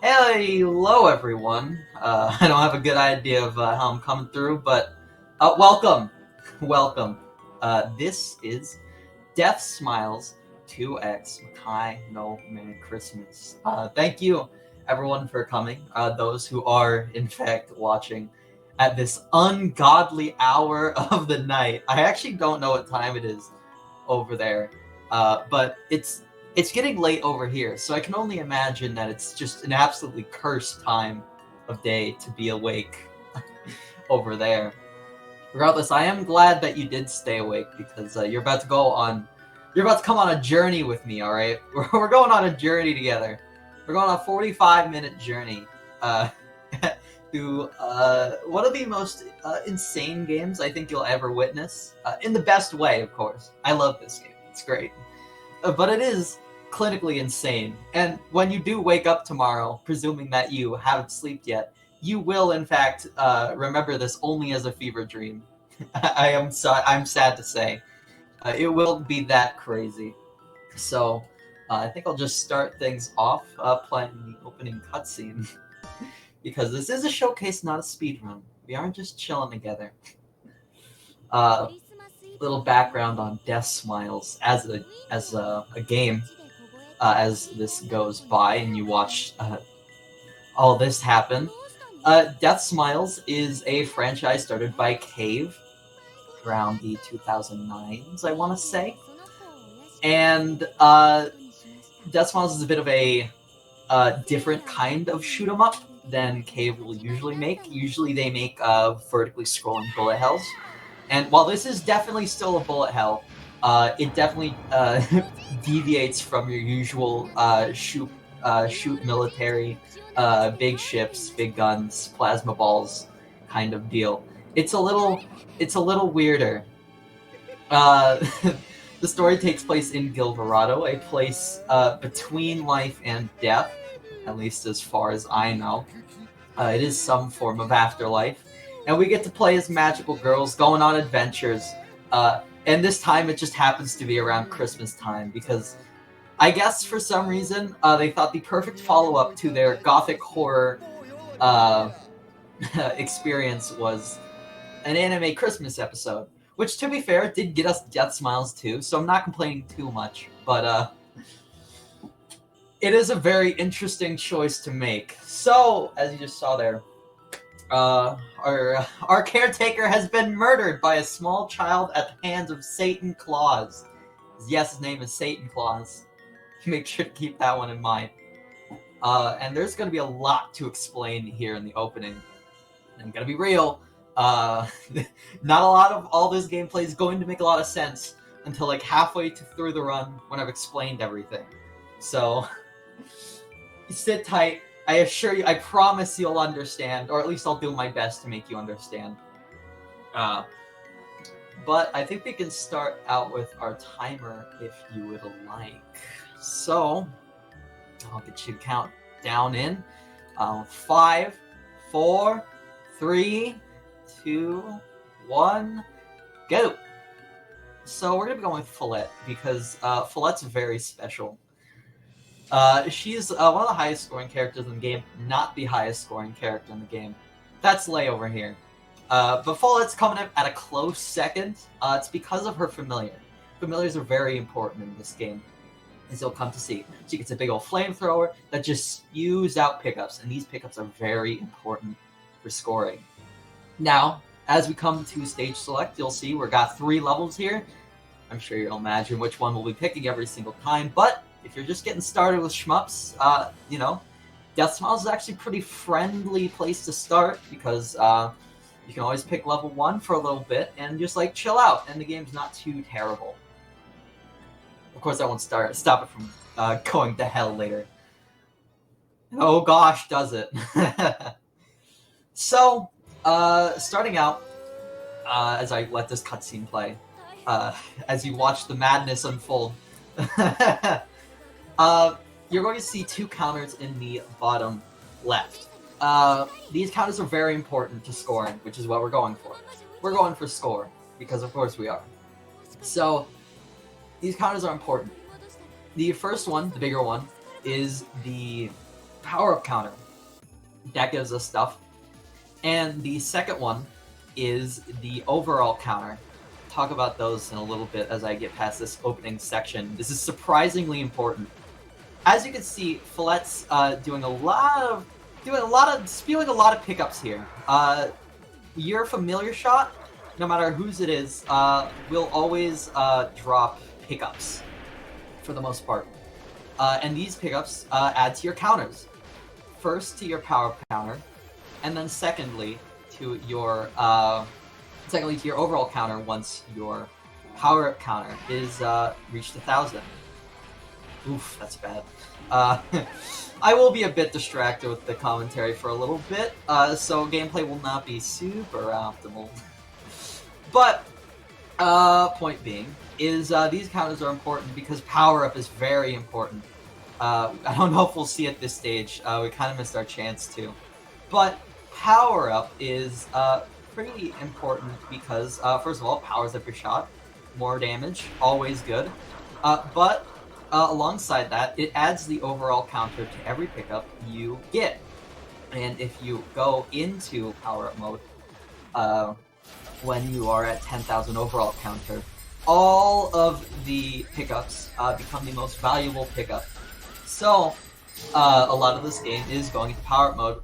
Hello, everyone. I don't have a good idea of how I'm coming through, but welcome. Welcome. This is Deathsmiles 2X Makai No Merry Christmas. Thank you, everyone, for coming. Those who are, in fact, watching at this ungodly hour of the night. I actually don't know what time it is over there, but it's getting late over here, so I can only imagine that it's just an absolutely cursed time of day to be awake over there. Regardless, I am glad that you did stay awake because you're about to come on a journey with me. All right, we're going on a journey together. We're going on a 45-minute journey through one of the most insane games I think you'll ever witness, in the best way, of course. I love this game; it's great, but it is clinically insane. And when you do wake up tomorrow, presuming that you haven't slept yet, you will in fact remember this only as a fever dream. I'm sad to say, it will be that crazy. So I think I'll just start things off playing the opening cutscene because this is a showcase, not a speedrun. We aren't just chilling together. Little background on Deathsmiles as a game. As this goes by and you watch all this happen. Deathsmiles is a franchise started by Cave around the 2009s, I want to say. And Deathsmiles is a bit of a different kind of shoot 'em up than Cave will usually make. Usually they make vertically scrolling bullet hells. And while this is definitely still a bullet hell, it definitely deviates from your usual shoot military, big ships, big guns, plasma balls kind of deal. It's a little weirder. The story takes place in Gilverado, a place between life and death, at least as far as I know. It is some form of afterlife, and we get to play as magical girls going on adventures. And this time it just happens to be around Christmas time because I guess for some reason they thought the perfect follow-up to their gothic horror experience was an anime Christmas episode, which to be fair did get us Deathsmiles too, so I'm not complaining too much, but it is a very interesting choice to make. So, as you just saw there, our caretaker has been murdered by a small child at the hands of Satan Claus. Yes, his name is Satan Claus. Make sure to keep that one in mind. And there's going to be a lot to explain here in the opening. I'm going to be real. Not a lot of all this gameplay is going to make a lot of sense until like halfway through the run when I've explained everything. So, sit tight. I assure you, I promise you'll understand, or at least I'll do my best to make you understand. But I think we can start out with our timer if you would like. So, I'll get you to count down in 5, 4, 3, 2, 1, go! So we're going to be going with Follett because Follett's very special. She's one of the highest scoring characters in the game, not the highest scoring character in the game. That's Lay over here. But Follett's coming up at a close second. It's because of her familiar. Familiars are very important in this game, as you'll come to see. She gets a big old flamethrower that just spews out pickups, and these pickups are very important for scoring. Now, as we come to stage select, you'll see we've got 3 levels here. I'm sure you'll imagine which one we'll be picking every single time, but if you're just getting started with shmups, you know, Deathsmiles is actually a pretty friendly place to start because you can always pick level 1 for a little bit and just like chill out, and the game's not too terrible. Of course, I won't stop it from going to hell later. Oh gosh, does it? So, starting out, as I let this cutscene play, as you watch the madness unfold. You're going to see 2 counters in the bottom left. These counters are very important to scoring, which is what we're going for. We're going for score, because of course we are. So, these counters are important. The first one, the bigger one, is the power-up counter. That gives us stuff. And the second one is the overall counter. Talk about those in a little bit as I get past this opening section. This is surprisingly important. As you can see, Follett's spewing a lot of pickups here. Your familiar shot, no matter whose it is, will always drop pickups for the most part. And these pickups add to your counters. First to your power counter, and then secondly to your overall counter once your power-up counter is reached 1,000. Oof, that's bad. I will be a bit distracted with the commentary for a little bit, so gameplay will not be super optimal. But, point being, is these counters are important because power-up is very important. I don't know if we'll see at this stage, we kind of missed our chance to. But power-up is pretty important because, first of all, it powers up your shot. More damage, always good. But alongside that, it adds the overall counter to every pickup you get. And if you go into power-up mode, when you are at 10,000 overall counter, all of the pickups become the most valuable pickup. So, a lot of this game is going into power-up mode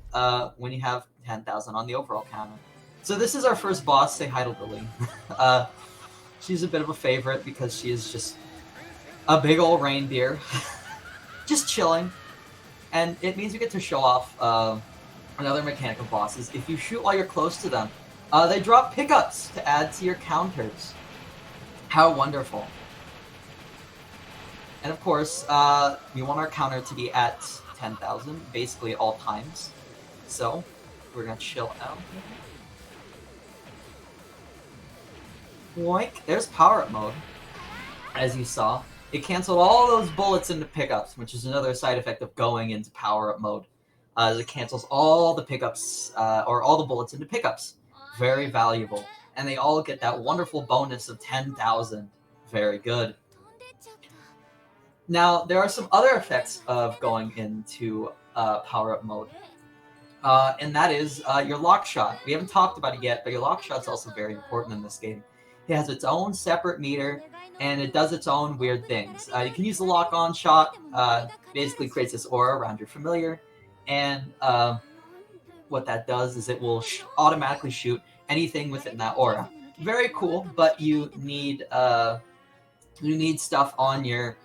when you have 10,000 on the overall counter. So this is our first boss. Say hi to Lily. She's a bit of a favorite because she is just a big old reindeer. Just chilling. And it means you get to show off another mechanic of bosses. If you shoot while you're close to them, they drop pickups to add to your counters. How wonderful. And of course, we want our counter to be at 10,000, basically at all times. So, we're gonna chill out. Boink. There's power-up mode, as you saw. It canceled all those bullets into pickups, which is another side effect of going into power-up mode. It cancels all the pickups, or all the bullets into pickups. Very valuable. And they all get that wonderful bonus of 10,000. Very good. Now, there are some other effects of going into power-up mode. And that is your lock shot. We haven't talked about it yet, but your lock shot is also very important in this game. It has its own separate meter, and it does its own weird things. You can use the lock-on shot. Basically creates this aura around your familiar, and what that does is it will automatically shoot anything within that aura. Very cool, but you need stuff on your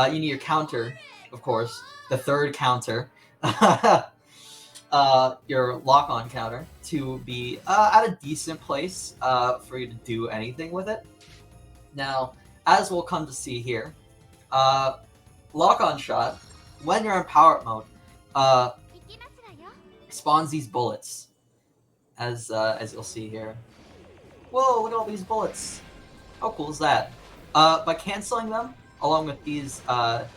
you need your counter, of course, the third counter, your lock-on counter, to be at a decent place for you to do anything with it. Now, as we'll come to see here, lock-on shot, when you're in power-up mode, spawns these bullets, as you'll see here. Whoa, look at all these bullets. How cool is that? By canceling them, along with these, I'm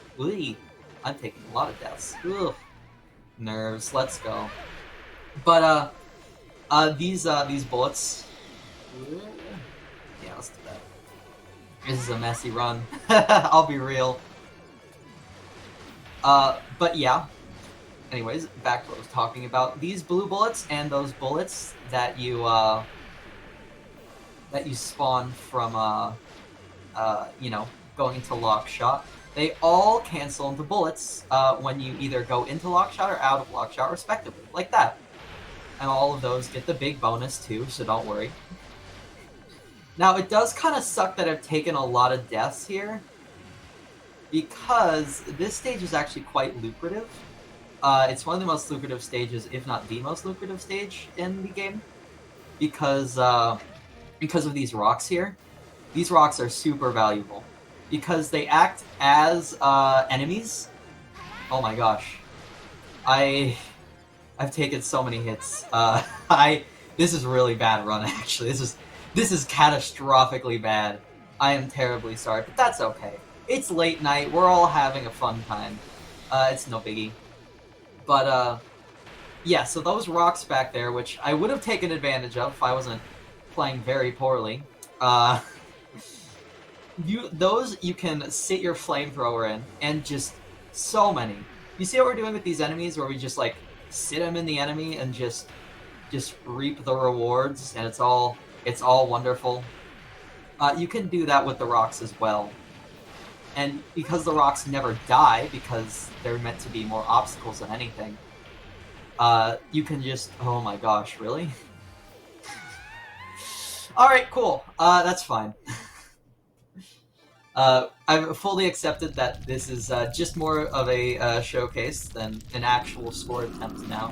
taking a lot of deaths. Ugh. Nerves, let's go. But, these bullets... Yeah, let's do that. This is a messy run. I'll be real. But yeah. Anyways, back to what I was talking about. These blue bullets and those bullets that you spawn from, going into lock shot, they all cancel into bullets when you either go into lock shot or out of lock shot, respectively, like that. And all of those get the big bonus too, so don't worry. Now, it does kind of suck that I've taken a lot of deaths here, because this stage is actually quite lucrative. It's one of the most lucrative stages, if not the most lucrative stage in the game, because of these rocks here. These rocks are super valuable, because they act as enemies. Oh my gosh. I've taken so many hits. This is really bad run, actually. This is catastrophically bad. I am terribly sorry, but that's okay. It's late night, we're all having a fun time. It's no biggie. But, yeah, so those rocks back there, which I would have taken advantage of if I wasn't playing very poorly, you can sit your flamethrower in, and just so many. You see what we're doing with these enemies, where we just like sit them in the enemy and just reap the rewards, and it's all wonderful. You can do that with the rocks as well. And because the rocks never die, because they're meant to be more obstacles than anything, you can just... Oh my gosh, really? Alright, cool. That's fine. I've fully accepted that this is just more of a showcase than an actual score attempt now,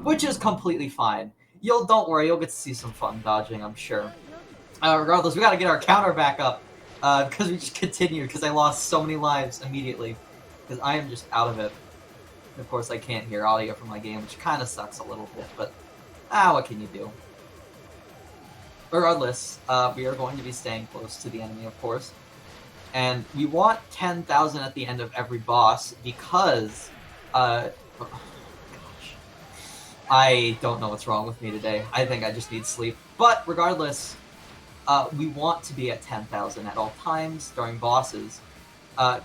which is completely fine. Don't worry, you'll get to see some fun dodging, I'm sure. Regardless, we gotta get our counter back up, because we just continued, because I lost so many lives immediately, because I am just out of it. And of course, I can't hear audio from my game, which kind of sucks a little bit, but what can you do? Regardless, we are going to be staying close to the enemy, of course. And we want 10,000 at the end of every boss because, oh gosh, I don't know what's wrong with me today. I think I just need sleep. But regardless, we want to be at 10,000 at all times during bosses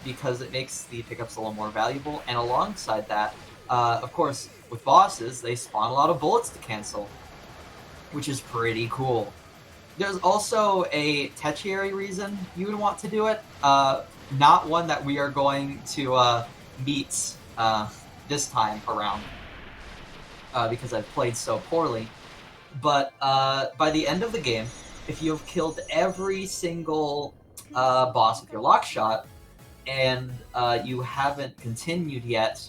because it makes the pickups a little more valuable. And alongside that, of course, with bosses, they spawn a lot of bullets to cancel, which is pretty cool. There's also a tertiary reason you would want to do it, not one that we are going to meet this time around, because I've played so poorly. But by the end of the game, if you have killed every single boss with your lock shot, and you haven't continued yet,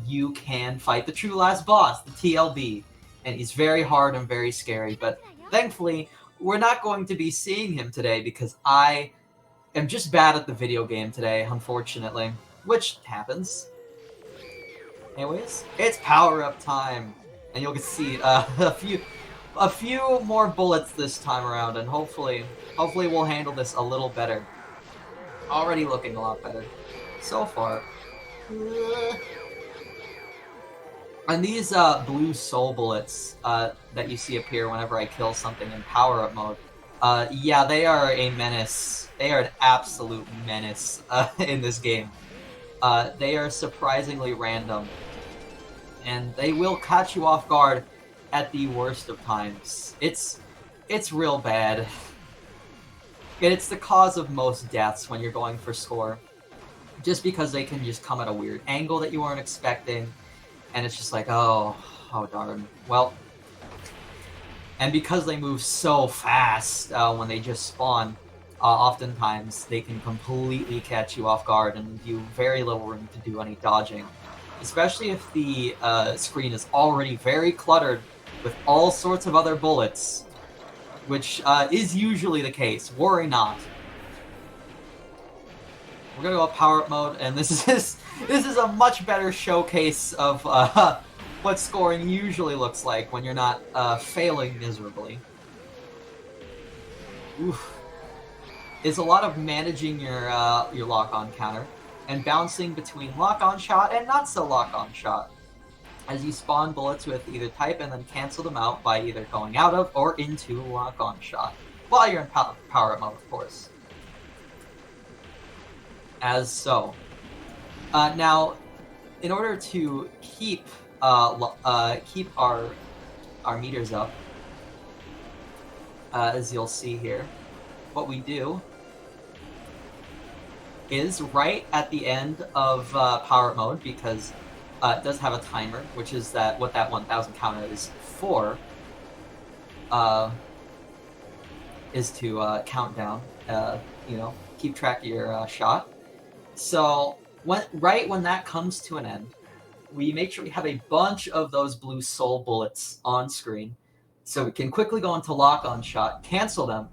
you can fight the true last boss, the TLB. And he's very hard and very scary, but thankfully, we're not going to be seeing him today because I am just bad at the video game today, unfortunately, which happens. Anyways, it's power-up time, and you'll get to see a few more bullets this time around, and hopefully we'll handle this a little better. Already looking a lot better so far. And these blue soul bullets that you see appear whenever I kill something in power-up mode, yeah, they are a menace. They are an absolute menace in this game. They are surprisingly random, and they will catch you off guard at the worst of times. It's real bad. And it's the cause of most deaths when you're going for score, just because they can just come at a weird angle that you weren't expecting. And it's just like, oh darn. Well, and because they move so fast when they just spawn, oftentimes they can completely catch you off guard and give you very little room to do any dodging. Especially if the screen is already very cluttered with all sorts of other bullets, which is usually the case. Worry not. We're gonna go power-up mode, and this is a much better showcase of what scoring usually looks like when you're not failing miserably. Oof. It's a lot of managing your lock-on counter and bouncing between lock-on shot and not so lock-on shot, as you spawn bullets with either type and then cancel them out by either going out of or into lock-on shot while you're in power-up mode, of course. As so. Now, in order to keep our meters up, as you'll see here, what we do is right at the end of power mode, because it does have a timer, which is what that 1000 counter is for, is to count down, keep track of your shot. So, right when that comes to an end, we make sure we have a bunch of those blue soul bullets on screen, so we can quickly go into lock-on shot, cancel them,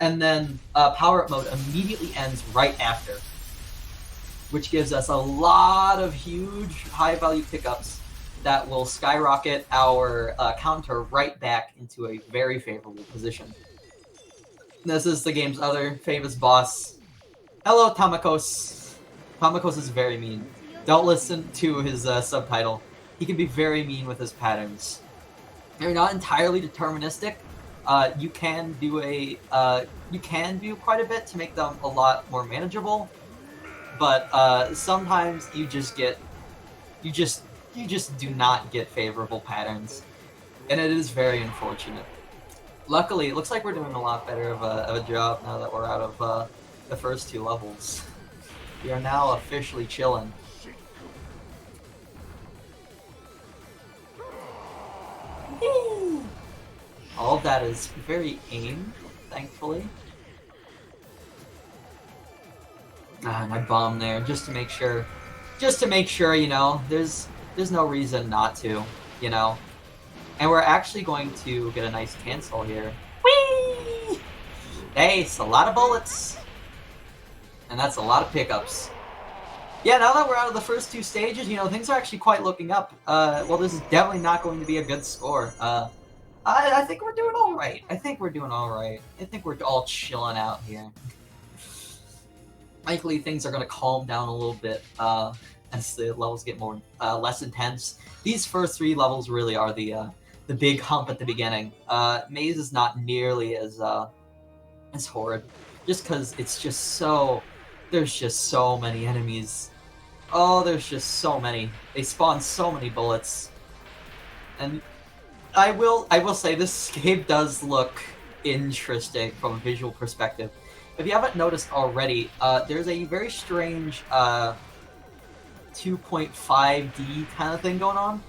and then power-up mode immediately ends right after, which gives us a lot of huge high-value pickups that will skyrocket our counter right back into a very favorable position. This is the game's other famous boss. Hello, Tamakos. Tamakos is very mean. Don't listen to his subtitle. He can be very mean with his patterns. They're not entirely deterministic. You can do quite a bit to make them a lot more manageable, but sometimes you just get You just do not get favorable patterns, and it is very unfortunate. Luckily, it looks like we're doing a lot better of a job now that we're out of the first 2 levels. We are now officially chilling. All of that is very aimed, thankfully. My bomb there, just to make sure, you know, there's no reason not to, you know. And we're actually going to get a nice cancel here. Whee! Nice, a lot of bullets. And that's a lot of pickups. Yeah, now that we're out of the first 2 stages, you know, things are actually quite looking up. Well, this is definitely not going to be a good score. I think we're doing alright. I think we're all chilling out here. Likely things are going to calm down a little bit as the levels get more less intense. These first 3 levels really are the big hump at the beginning. Maze is not nearly as horrid, just because it's just so... There's just so many enemies. Oh, there's just so many. They spawn so many bullets. And I will say this game does look interesting from a visual perspective. If you haven't noticed already, there's a very strange 2.5D kind of thing going on.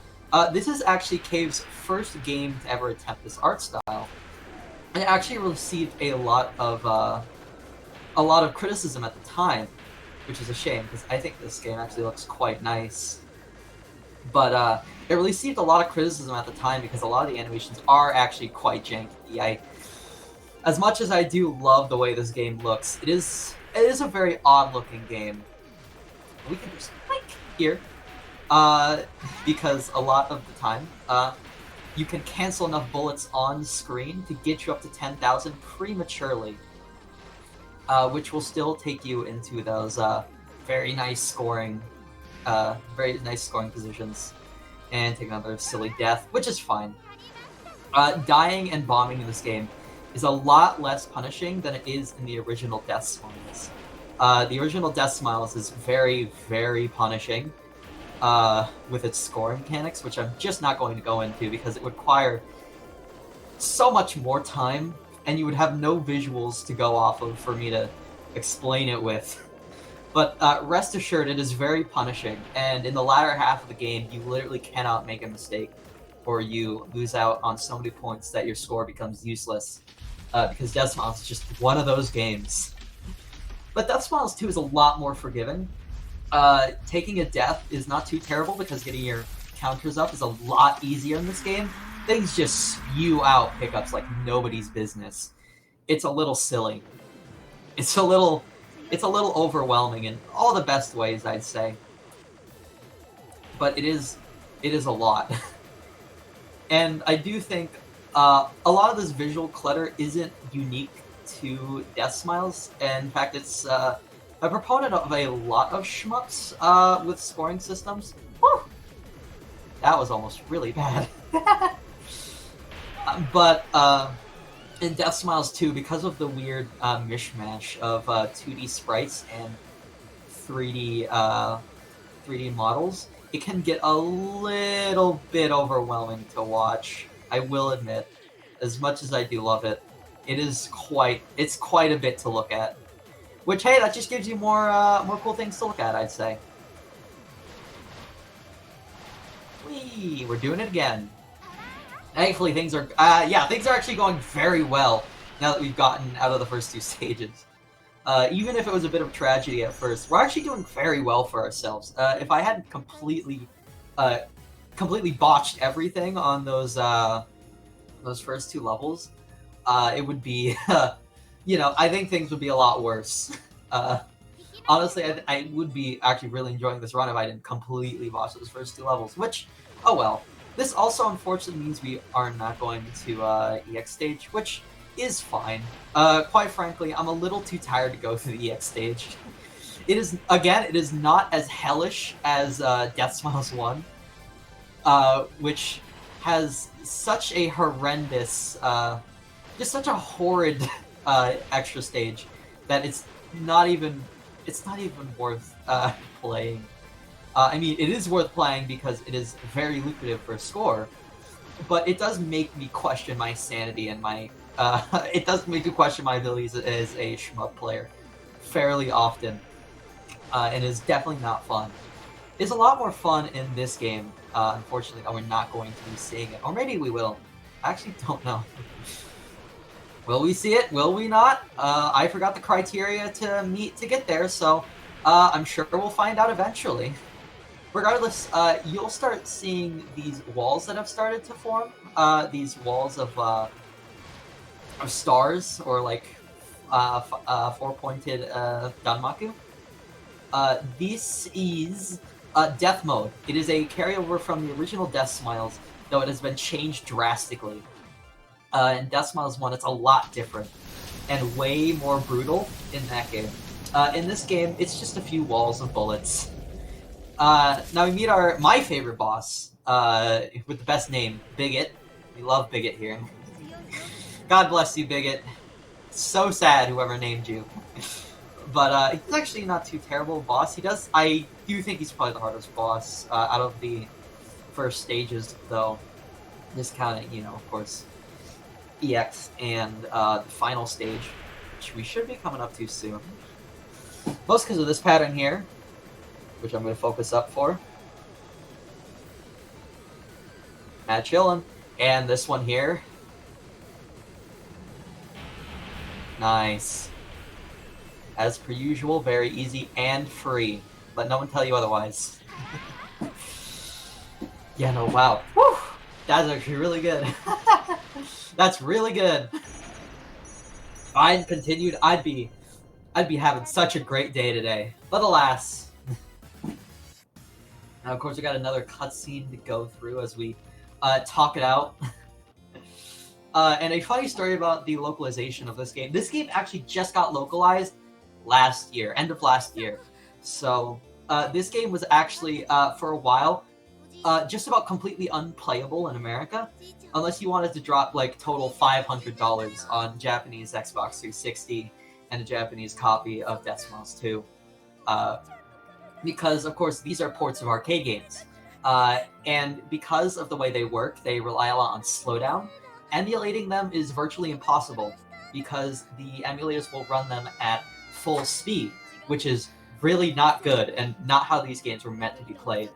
This is actually Cave's first game to ever attempt this art style. And it actually received a lot of criticism at the time, which is a shame, because I think this game actually looks quite nice. But it received a lot of criticism at the time because a lot of the animations are actually quite janky. As much as I do love the way this game looks, it is a very odd-looking game. We can just like here, because a lot of the time, you can cancel enough bullets on screen to get you up to 10,000 prematurely, which will still take you into those very nice scoring positions, and take another silly death, which is fine. Dying and bombing in this game is a lot less punishing than it is in the original Deathsmiles. The original Deathsmiles is very, very punishing with its scoring mechanics, which I'm just not going to go into because it would require so much more time, and you would have no visuals to go off of for me to explain it with. But rest assured, it is very punishing, and in the latter half of the game, you literally cannot make a mistake, or you lose out on so many points that your score becomes useless. Because Deathsmiles is just one of those games. But Deathsmiles 2 is a lot more forgiving. Taking a death is not too terrible because getting your counters up is a lot easier in this game. Things just spew out pickups like nobody's business. It's a little silly. It's a little overwhelming in all the best ways, I'd say. But it is a lot. And I do think a lot of this visual clutter isn't unique to Deathsmiles. In fact, it's a proponent of a lot of shmups with scoring systems. Whew! That was almost really bad. But in Deathsmiles 2, because of the weird mishmash of 2D sprites and 3D models, it can get a little bit overwhelming to watch. I will admit, as much as I do love it, it's quite a bit to look at. Which, hey, that just gives you more cool things to look at, I'd say. Whee! We're doing it again. Thankfully, things are actually going very well now that we've gotten out of the first 2 stages. Even if it was a bit of tragedy at first, we're actually doing very well for ourselves. If I hadn't completely botched everything on those first 2 levels, it would be, I think things would be a lot worse. Honestly, I would be actually really enjoying this run if I didn't completely botch those first 2 levels, which, oh well. This also unfortunately means we are not going to EX stage, which is fine. Quite frankly, I'm a little too tired to go through the EX stage. It is not as hellish as Deathsmiles 1, which has such a horrendous, just such a horrid extra stage that it's not even worth playing. I mean, it is worth playing because it is very lucrative for a score, but it does make me question my sanity and my it does make me question my abilities as a shmup player fairly often, and is definitely not fun. It's a lot more fun in this game. Unfortunately, we're not going to be seeing it, or maybe we will. I actually don't know. Will we see it? Will we not? I forgot the criteria to meet to get there, so I'm sure we'll find out eventually. Regardless, you'll start seeing these walls that have started to form. These walls of stars, or like four-pointed Danmaku. This is Death Mode. It is a carryover from the original Deathsmiles, though it has been changed drastically. In Deathsmiles 1, it's a lot different and way more brutal in that game. In this game, it's just a few walls of bullets. Now we meet my favorite boss, with the best name, Bigot. We love Bigot here. God bless you, Bigot. So sad whoever named you. But he's actually not too terrible boss. I do think he's probably the hardest boss out of the first stages, though. Discounting, of course, EX and the final stage, which we should be coming up to soon. Most because of this pattern here, which I'm going to focus up for. Mad chillin'. And this one here. Nice. As per usual, very easy and free. Let no one tell you otherwise. Yeah, no, wow. Woo! That's actually really good. That's really good. If I had continued, I'd be having such a great day today. But alas. Now, of course, we got another cutscene to go through as we talk it out. And a funny story about the localization of this game. This game actually just got localized last year, end of last year. So this game was actually, for a while, just about completely unplayable in America, unless you wanted to drop like total $500 on Japanese Xbox 360 and a Japanese copy of Deathsmiles 2. Because, of course, these are ports of arcade games. And because of the way they work, they rely a lot on slowdown. Emulating them is virtually impossible because the emulators will run them at full speed, which is really not good and not how these games were meant to be played.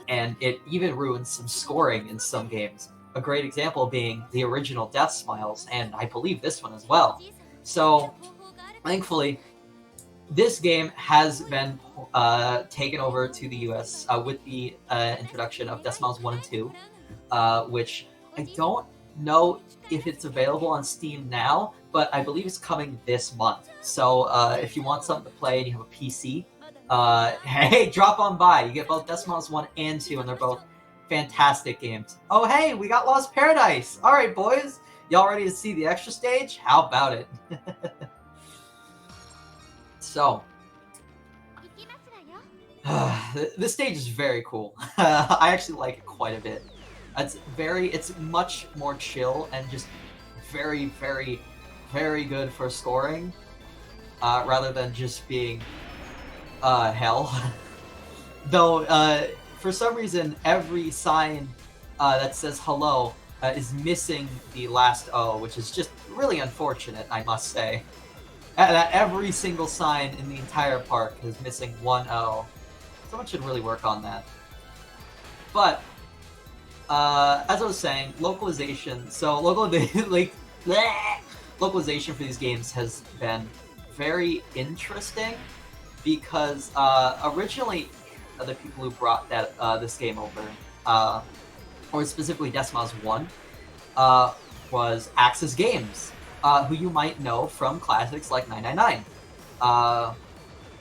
And it even ruins some scoring in some games. A great example being the original Deathsmiles, and I believe this one as well. So, thankfully, this game has been taken over to the US with the introduction of Deathsmiles 1 and 2, which I don't know if it's available on Steam now, but I believe it's coming this month. So if you want something to play and you have a PC, hey, drop on by. You get both Deathsmiles 1 and 2, and they're both fantastic games. Oh, hey, we got Lost Paradise. All right, boys. Y'all ready to see the extra stage? How about it? So, this stage is very cool. I actually like it quite a bit. It's much more chill and just very, very, very good for scoring, rather than just being hell. Though, for some reason, every sign that says hello is missing the last O, which is just really unfortunate, I must say. Every single sign in the entire park is missing one O. Someone should really work on that. But, as I was saying, localization. So, localization for these games has been very interesting because originally the people who brought this game over, or specifically Deathsmiles 1, was Axis Games, who you might know from classics like 999,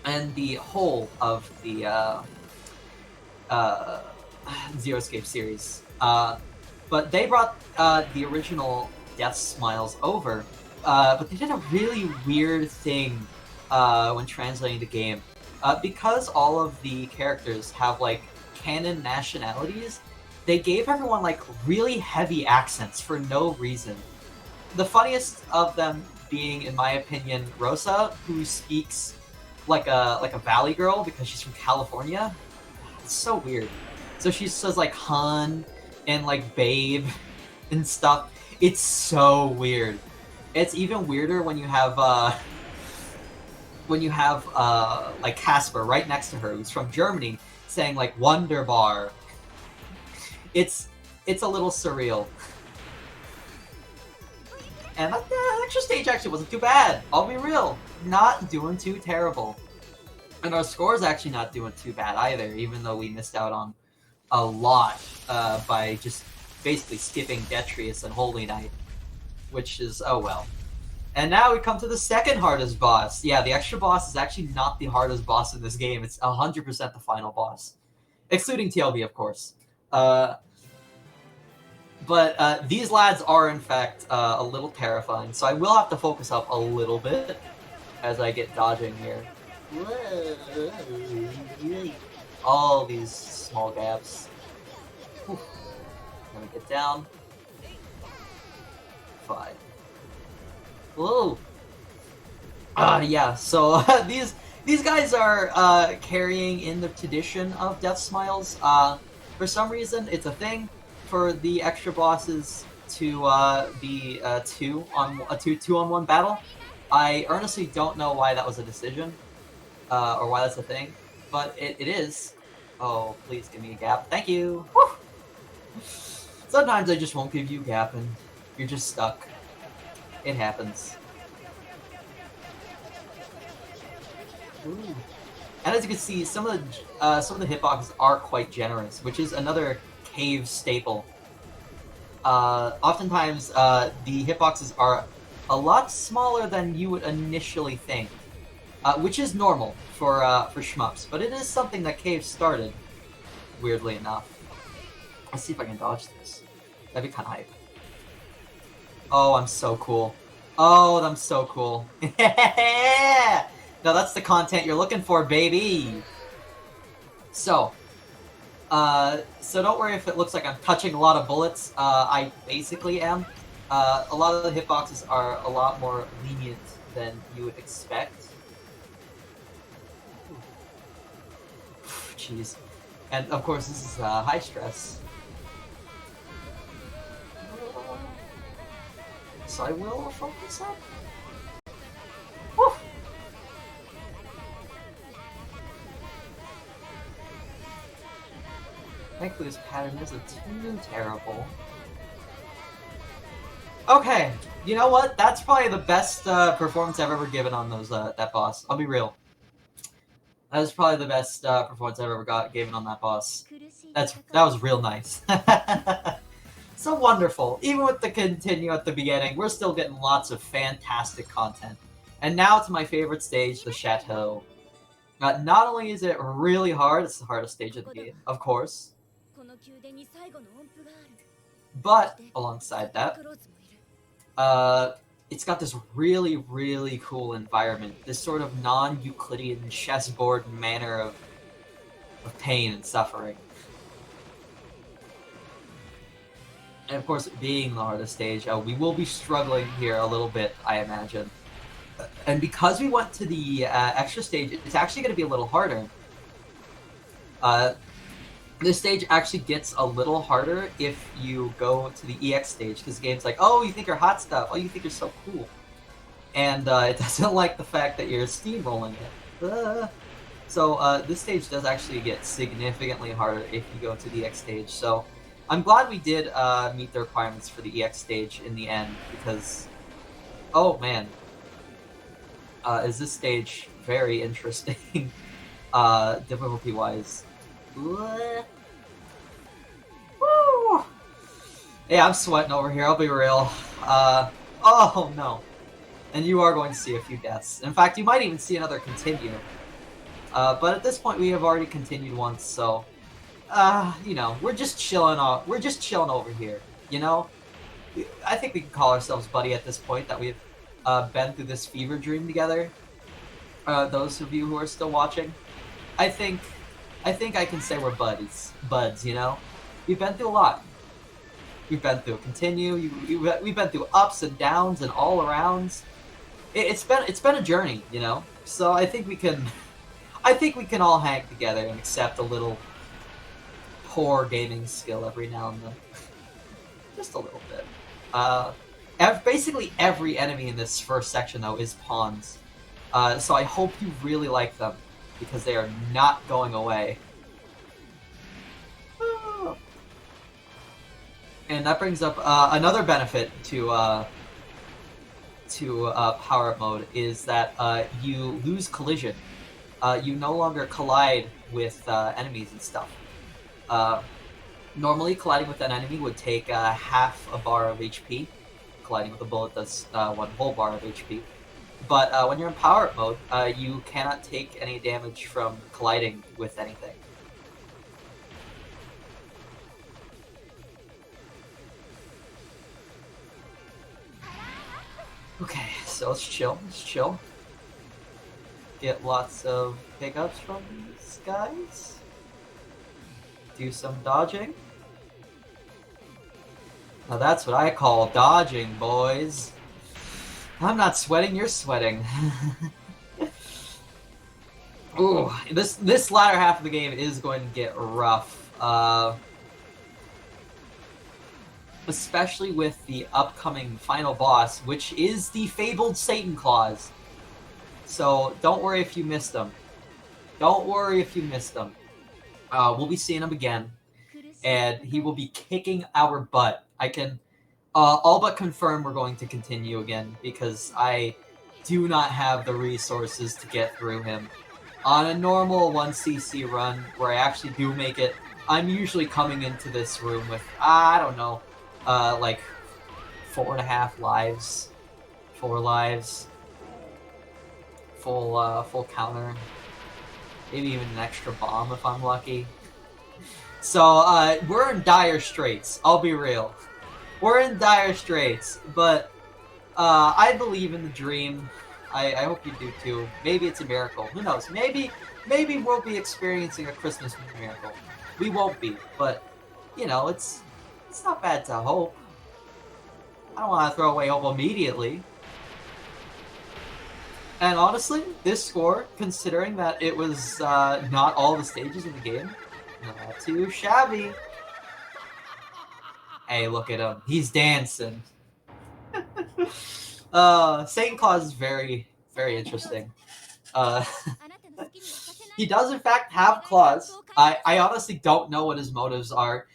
and the whole of the Zero Escape series. But they brought the original Deathsmiles over, but they did a really weird thing when translating the game. Because all of the characters have, like, canon nationalities, they gave everyone, like, really heavy accents for no reason. The funniest of them being, in my opinion, Rosa, who speaks like a valley girl because she's from California. It's so weird. So she says like hun and like babe and stuff. It's so weird. It's even weirder when you have like Casper right next to her, who's from Germany, saying like Wunderbar. It's a little surreal. And that extra stage actually wasn't too bad. I'll be real, not doing too terrible. And our score's actually not doing too bad either, even though we missed out on a lot by just basically skipping Detrius and Holy Knight, which is, oh well. And now we come to the second hardest boss. Yeah, the extra boss is actually not the hardest boss in this game. It's 100% the final boss. Excluding TLB, of course. But these lads are, in fact, a little terrifying, so I will have to focus up a little bit as I get dodging here. All these small gaps. Whew. Let me get down. 5. Whoa. Yeah, so these guys are carrying in the tradition of Deathsmiles. For some reason, it's a thing for the extra bosses to be a 2-on-1 battle. I earnestly don't know why that was a decision, or why that's a thing, but it is. Oh, please give me a gap. Thank you! Whew. Sometimes I just won't give you a gap and you're just stuck. It happens. Ooh. And as you can see, some of the hitboxes are quite generous, which is another cave staple. Oftentimes, the hitboxes are a lot smaller than you would initially think, which is normal for shmups, but it is something that Cave started, weirdly enough. Let's see if I can dodge this. That'd be kind of hype. Oh, I'm so cool. Oh, I'm so cool. Now that's the content you're looking for, baby! So don't worry if it looks like I'm touching a lot of bullets. I basically am. A lot of the hitboxes are a lot more lenient than you would expect. Jeez. And of course this is high stress. So I will focus up. Woo! Thankfully this pattern isn't too terrible. Okay, you know what? That's probably the best performance I've ever given on those that boss. I'll be real. That was probably the best performance I've ever given on that boss. That was real nice. So wonderful. Even with the continue at the beginning, we're still getting lots of fantastic content. And now to my favorite stage, the Chateau. Not only is it really hard, it's the hardest stage of the game, of course. But alongside that, it's got this really, really cool environment. This sort of non-Euclidean chessboard manner of pain and suffering. And of course, being the hardest stage, we will be struggling here a little bit, I imagine. And because we went to the extra stage, it's actually going to be a little harder. This stage actually gets a little harder if you go to the EX stage, because the game's like, oh, you think you're hot stuff, oh, you think you're so cool. And it doesn't like the fact that you're steamrolling it. So this stage does actually get significantly harder if you go to the EX stage. So I'm glad we did meet the requirements for the EX stage in the end, because, oh man, is this stage very interesting, difficulty-wise. Woo! Yeah, I'm sweating over here, I'll be real. Oh no. And you are going to see a few deaths. In fact, you might even see another continue. But at this point, we have already continued once, so... you know, we're just chilling over here, you know? I think we can call ourselves buddy at this point, that we've been through this fever dream together. Those of you who are still watching. I think I can say we're buds, you know? We've been through a lot. We've been through a continue, we've been through ups and downs and all arounds. It's been a journey, you know? So I think we can all hang together and accept a little poor gaming skill every now and then. Just a little bit. Basically every enemy in this first section, though, is pawns. So I hope you really like them, because they are not going away. And that brings up another benefit to power-up mode, is that you lose collision. You no longer collide with enemies and stuff. Normally, colliding with an enemy would take half a bar of HP. Colliding with a bullet does 1 whole bar of HP. But when you're in power-up mode, you cannot take any damage from colliding with anything. Okay, so let's chill. Let's chill. Get lots of pickups from these guys. Do some dodging. Now that's what I call dodging, boys. I'm not sweating, you're sweating. Ooh, this latter half of the game is going to get rough. Especially with the upcoming final boss, which is the fabled Satan Claws. So don't worry if you missed them. Don't worry if you missed them. We'll be seeing him again, and he will be kicking our butt. I can all but confirm we're going to continue again, because I do not have the resources to get through him. On a normal 1cc run, where I actually do make it, I'm usually coming into this room with, I don't know, like 4.5 lives, 4 lives, full counter, maybe even an extra bomb if I'm lucky. So we're in dire straits, I'll be real. We're in dire straits, but I believe in the dream. I hope you do too. Maybe it's a miracle. Who knows? Maybe we'll be experiencing a Christmas miracle. We won't be, but you know, it's not bad to hope. I don't want to throw away hope immediately. And honestly, this score, considering that it was not all the stages in the game, not too shabby. Hey, look at him. He's dancing. Satan Claus is very, very interesting. He does, in fact, have claws. I honestly don't know what his motives are.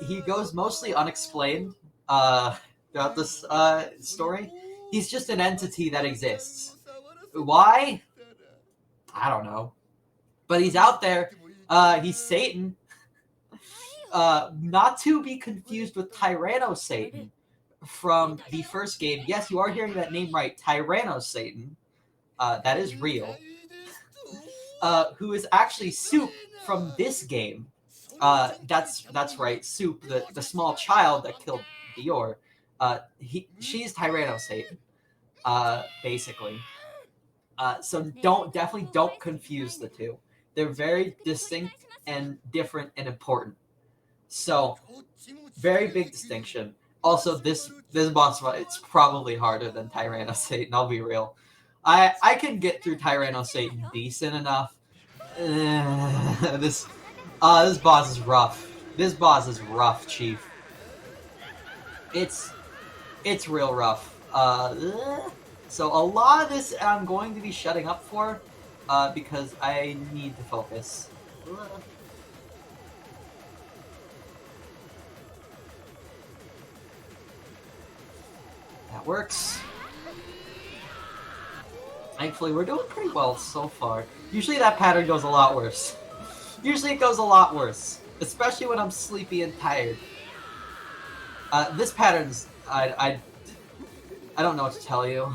He goes mostly unexplained throughout this story. He's just an entity that exists. Why? I don't know. But he's out there. He's Satan. Not to be confused with Tyranno Satan from the first game. Yes, you are hearing that name right. Tyranno Satan. That is real. Who is actually Soup from this game. That's right. Soup, the small child that killed Dior. She's Tyranno Satan. Basically. So definitely don't confuse the two. They're very distinct and different and important. So, very big distinction. Also, this boss fight, it's probably harder than Tyranno Satan, I'll be real. I can get through Tyranno Satan decent enough. This boss is rough. This boss is rough, Chief. It's real rough. So a lot of this I'm going to be shutting up for, because I need to focus. That works. Thankfully, we're doing pretty well so far. Usually that pattern goes a lot worse. Usually it goes a lot worse. Especially when I'm sleepy and tired. This pattern's... I don't know what to tell you.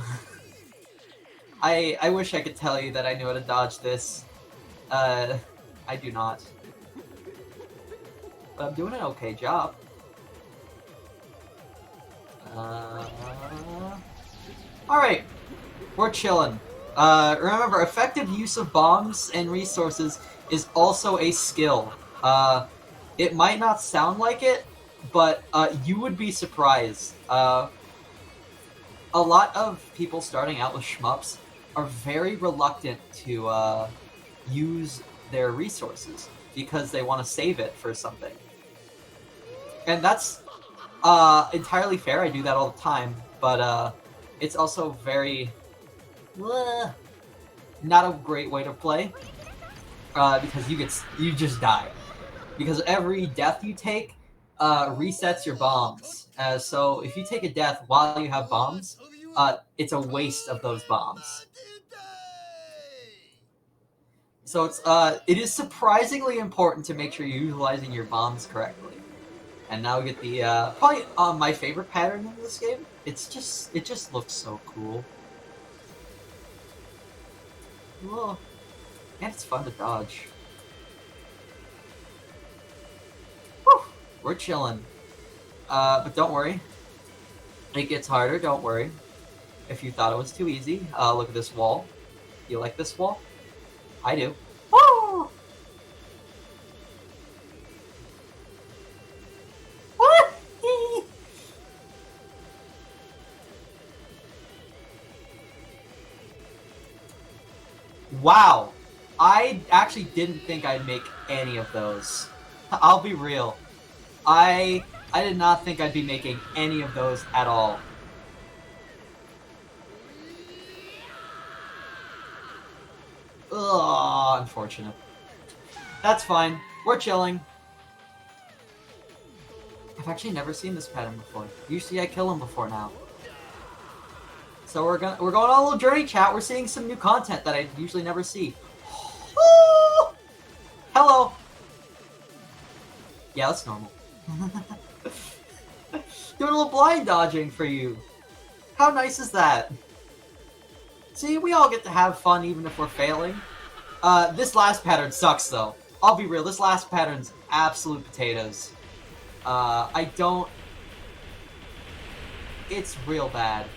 I wish I could tell you that I knew how to dodge this. I do not. But I'm doing an okay job. Alright, we're chilling. Remember, effective use of bombs and resources is also a skill. It might not sound like it, but you would be surprised. A lot of people starting out with shmups are very reluctant to use their resources because they want to save it for something. And that's entirely fair. I do that all the time, but it's also very not a great way to play because you just die because every death you take resets your bombs. So if you take a death while you have bombs, it's a waste of those bombs. So it is surprisingly important to make sure you're utilizing your bombs correctly. And now we get the probably my favorite pattern in this game. It just looks so cool. Whoa. And it's fun to dodge. Whew. We're chilling. But don't worry. It gets harder, don't worry. If you thought it was too easy, look at this wall. You like this wall? I do. Woo! What? Wow. I actually didn't think I'd make any of those. I'll be real. I did not think I'd be making any of those at all. Ugh, unfortunate. That's fine. We're chilling. I've actually never seen this pattern before. Usually I kill him before now. So we're going on a little journey, chat. We're seeing some new content that I usually never see. Oh! Hello. Yeah, that's normal. Doing a little blind dodging for you. How nice is that? See, we all get to have fun even if we're failing. This last pattern sucks though. I'll be real, this last pattern's absolute potatoes. I don't... It's real bad.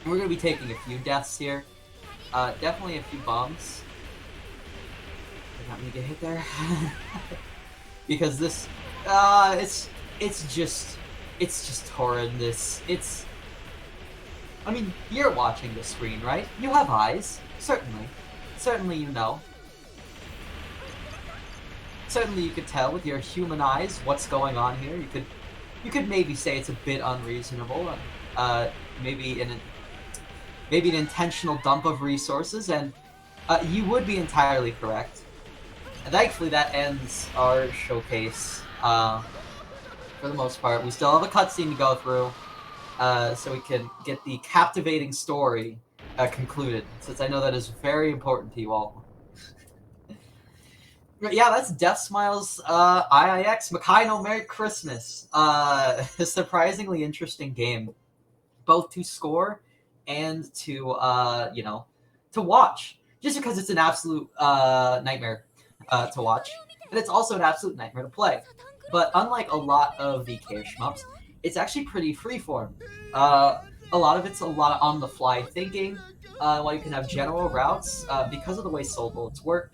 We're gonna be taking a few deaths here. Definitely a few bombs. I got me to hit there. Because this, it's just horrendous. I mean, you're watching the screen, right? You have eyes. Certainly you know. Certainly you could tell with your human eyes what's going on here. You could maybe say it's a bit unreasonable. Maybe an intentional dump of resources, and you would be entirely correct. And thankfully that ends our showcase for the most part. We still have a cutscene to go through, so we can get the captivating story concluded, since I know that is very important to you all. But yeah, that's Deathsmiles IIX Makai no Merry Christmas. A surprisingly interesting game, both to score and to to watch, just because it's an absolute nightmare to watch, and it's also an absolute nightmare to play. But unlike a lot of the cave shmups, it's actually pretty freeform. A lot of it's a lot of on-the-fly thinking. While you can have general routes, because of the way soul bullets work,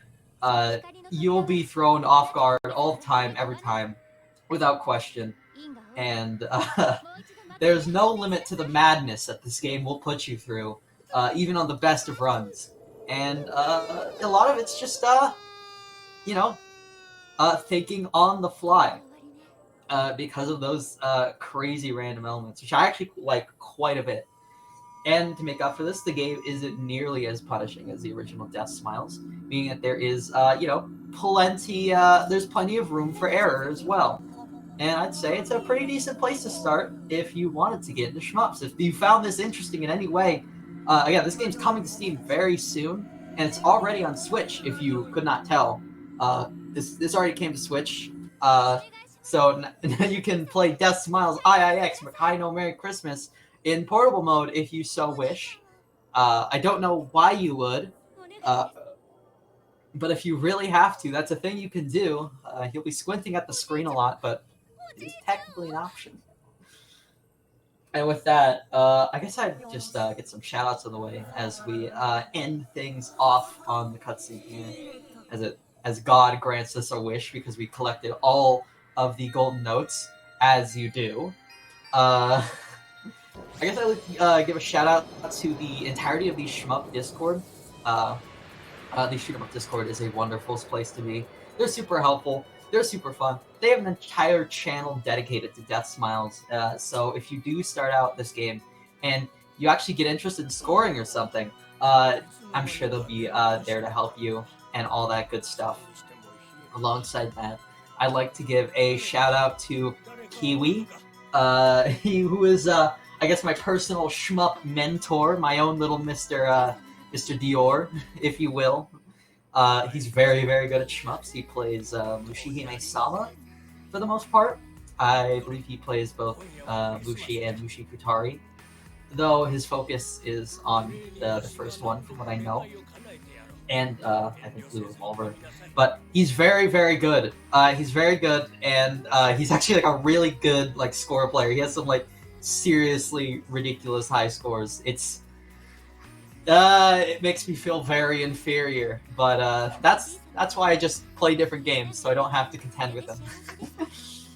you'll be thrown off guard all the time, every time, without question. And there's no limit to the madness that this game will put you through, even on the best of runs. And a lot of it's just, thinking on the fly, because of those crazy random elements, which I actually like quite a bit. And to make up for this, the game isn't nearly as punishing as the original Deathsmiles, meaning that there is, there's plenty of room for error as well. And I'd say it's a pretty decent place to start if you wanted to get into shmups. If you found this interesting in any way, again, this game's coming to Steam very soon, and it's already on Switch, if you could not tell. This already came to Switch, so you can play Deathsmiles IIX Makai no Merry Christmas in portable mode if you so wish. I don't know why you would, but if you really have to, that's a thing you can do. You'll be squinting at the screen a lot, but it's technically an option. And with that, I guess I'd just get some shoutouts on the way as we end things off on the cutscene here, as God grants us a wish because we collected all of the golden notes, as you do. I guess I would give a shout out to the entirety of the Shmup Discord. The Shoot 'em Up Discord is a wonderful place to be. They're super helpful. They're super fun. They have an entire channel dedicated to Deathsmiles. So if you do start out this game and you actually get interested in scoring or something, I'm sure they'll be there to help you and all that good stuff. Alongside that, I'd like to give a shout out to Kiwi, who is, I guess, my personal shmup mentor, my own little Mr. Dior, if you will. He's very, very good at shmups. He plays Mushihime Sama for the most part. I believe he plays both Mushi and Mushi Futari, though his focus is on the first one, from what I know. And I think Blue Revolver. But he's very, very good. He's very good, and he's actually like a really good like score player. He has some like seriously ridiculous high scores. It makes me feel very inferior, but that's why I just play different games, so I don't have to contend with him.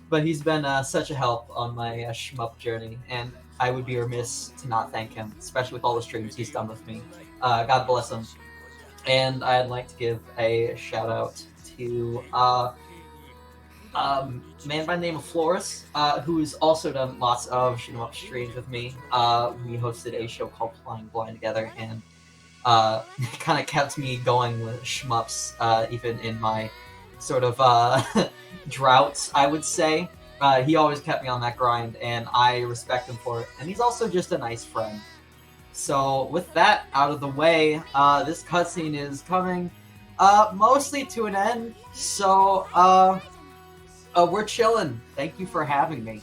But he's been such a help on my shmup journey, and I would be remiss to not thank him, especially with all the streams he's done with me. God bless him. And I'd like to give a shout out to a man by the name of Flores, who's also done lots of shoot 'em up streams with me. We hosted a show called Flying Blind together, and kind of kept me going with shmups, even in my sort of droughts, I would say. He always kept me on that grind, and I respect him for it. And he's also just a nice friend. So with that out of the way, this cutscene is coming mostly to an end. So we're chilling. Thank you for having me.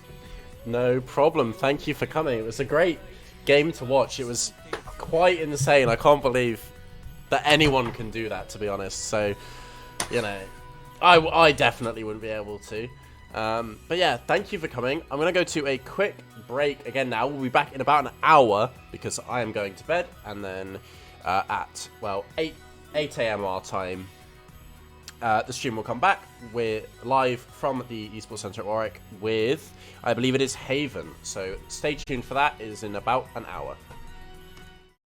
No problem. Thank you for coming. It was a great game to watch. It was quite insane. I can't believe that anyone can do that, to be honest. So, you know, I definitely wouldn't be able to. But yeah, thank you for coming. I'm going to go to a quick break again now. We'll be back in about an hour because I am going to bed. And then at, well, 8 a.m. our time, the stream will come back. We're live from the Esports Centre at Warwick with, I believe it is Haven. So stay tuned for that. It is in about an hour.